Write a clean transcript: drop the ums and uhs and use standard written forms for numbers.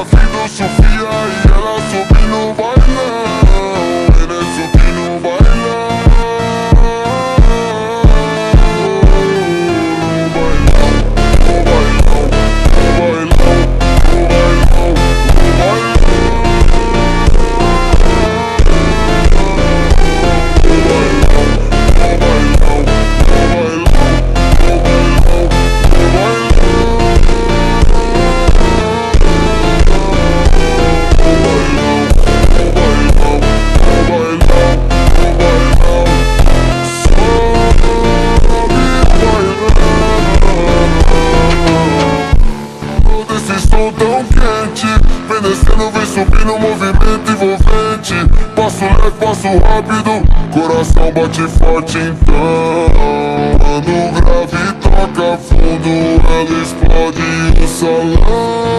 vindo Sofia e ela sobe no bailão. Ele sobe no bailão. Tão quente, vem descendo, vem subindo, movimento envolvente. Passo leve, passo rápido, coração bate forte então. Quando o grave toca fundo, ela explode o salão.